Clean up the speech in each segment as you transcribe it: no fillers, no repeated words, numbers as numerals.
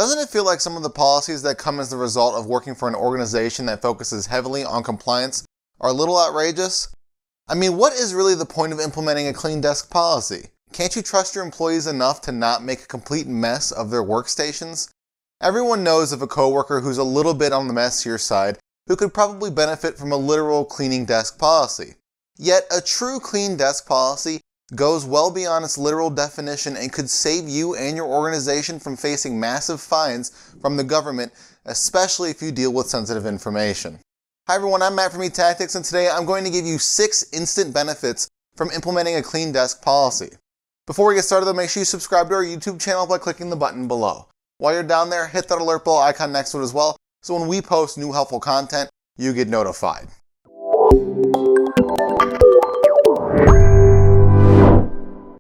Doesn't it feel like some of the policies that come as the result of working for an organization that focuses heavily on compliance are a little outrageous? I mean, what is really the point of implementing a clean desk policy? Can't you trust your employees enough to not make a complete mess of their workstations? Everyone knows of a coworker who's a little bit on the messier side who could probably benefit from a literal cleaning desk policy. Yet, a true clean desk policy goes well beyond its literal definition and could save you and your organization from facing massive fines from the government, especially if you deal with sensitive information. Hi everyone, I'm Matt from eTactics, and today I'm going to give you 6 instant benefits from implementing a clean desk policy. Before we get started though, make sure you subscribe to our YouTube channel by clicking the button below. While you're down there, hit that alert bell icon next to it as well, so when we post new helpful content, you get notified.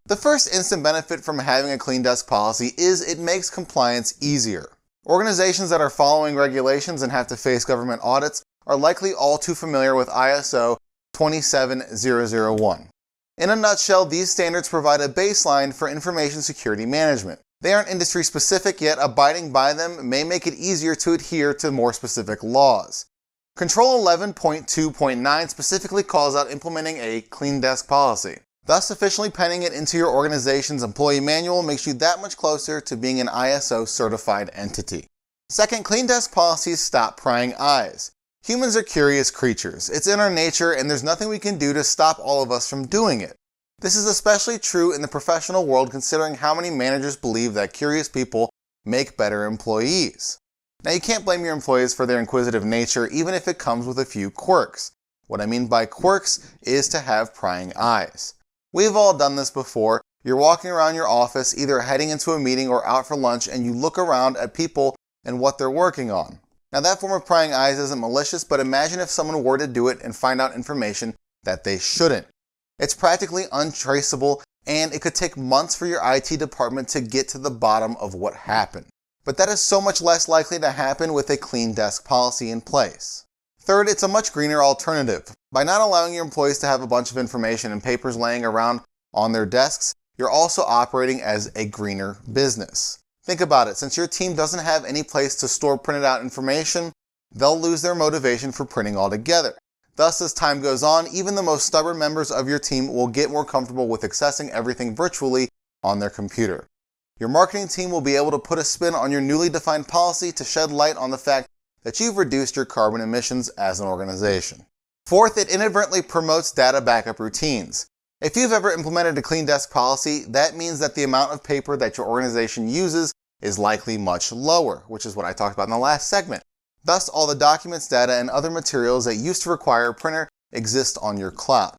The first instant benefit from having a clean desk policy is it makes compliance easier. Organizations that are following regulations and have to face government audits are likely all too familiar with ISO 27001. In a nutshell, these standards provide a baseline for information security management. They aren't industry specific, yet abiding by them may make it easier to adhere to more specific laws. Control 11.2.9 specifically calls out implementing a clean desk policy. Thus, officially penning it into your organization's employee manual makes you that much closer to being an ISO certified entity. Second, clean desk policies stop prying eyes. Humans are curious creatures. It's in our nature, and there's nothing we can do to stop all of us from doing it. This is especially true in the professional world, considering how many managers believe that curious people make better employees. Now, you can't blame your employees for their inquisitive nature, even if it comes with a few quirks. What I mean by quirks is to have prying eyes. We've all done this before. You're walking around your office, either heading into a meeting or out for lunch, and you look around at people and what they're working on. Now, that form of prying eyes isn't malicious, but imagine if someone were to do it and find out information that they shouldn't. It's practically untraceable, and it could take months for your IT department to get to the bottom of what happened. But that is so much less likely to happen with a clean desk policy in place. Third, it's a much greener alternative. By not allowing your employees to have a bunch of information and papers laying around on their desks, you're also operating as a greener business. Think about it, since your team doesn't have any place to store printed out information, they'll lose their motivation for printing altogether. Thus, as time goes on, even the most stubborn members of your team will get more comfortable with accessing everything virtually on their computer. Your marketing team will be able to put a spin on your newly defined policy to shed light on the fact that you've reduced your carbon emissions as an organization. Fourth, it inadvertently promotes data backup routines. If you've ever implemented a clean desk policy, that means that the amount of paper that your organization uses is likely much lower, which is what I talked about in the last segment. Thus, all the documents, data, and other materials that used to require a printer exist on your cloud.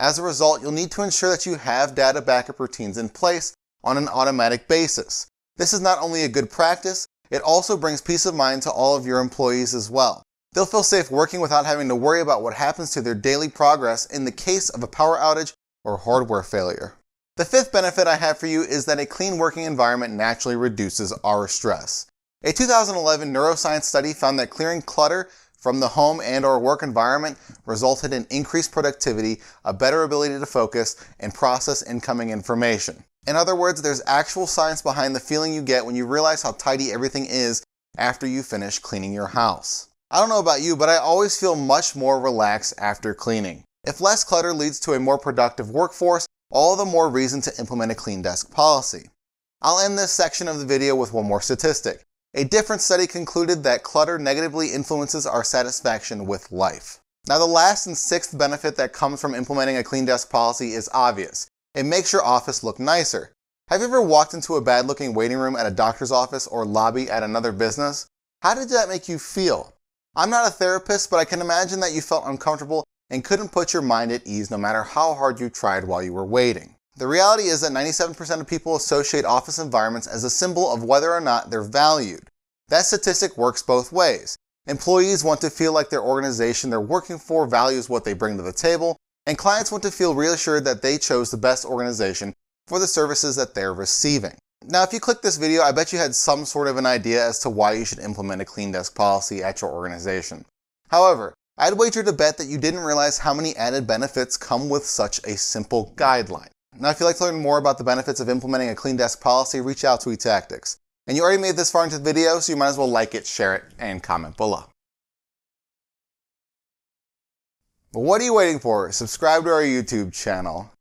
As a result, you'll need to ensure that you have data backup routines in place on an automatic basis. This is not only a good practice, it also brings peace of mind to all of your employees as well. They'll feel safe working without having to worry about what happens to their daily progress in the case of a power outage or hardware failure. The fifth benefit I have for you is that a clean working environment naturally reduces our stress. A 2011 neuroscience study found that clearing clutter from the home and/or work environment resulted in increased productivity, a better ability to focus, and process incoming information. In other words, there's actual science behind the feeling you get when you realize how tidy everything is after you finish cleaning your house. I don't know about you, but I always feel much more relaxed after cleaning. If less clutter leads to a more productive workforce, all the more reason to implement a clean desk policy. I'll end this section of the video with one more statistic. A different study concluded that clutter negatively influences our satisfaction with life. Now, the last and sixth benefit that comes from implementing a clean desk policy is obvious. It makes your office look nicer. Have you ever walked into a bad-looking waiting room at a doctor's office or lobby at another business? How did that make you feel? I'm not a therapist, but I can imagine that you felt uncomfortable and couldn't put your mind at ease no matter how hard you tried while you were waiting. The reality is that 97% of people associate office environments as a symbol of whether or not they're valued. That statistic works both ways. Employees want to feel like their organization they're working for values what they bring to the table, and clients want to feel reassured that they chose the best organization for the services that they're receiving. Now, if you clicked this video, I bet you had some sort of an idea as to why you should implement a clean desk policy at your organization. However, I'd wager to bet that you didn't realize how many added benefits come with such a simple guideline. Now, if you'd like to learn more about the benefits of implementing a clean desk policy, reach out to eTactics. And you already made this far into the video, so you might as well like it, share it, and comment below. But what are you waiting for? Subscribe to our YouTube channel.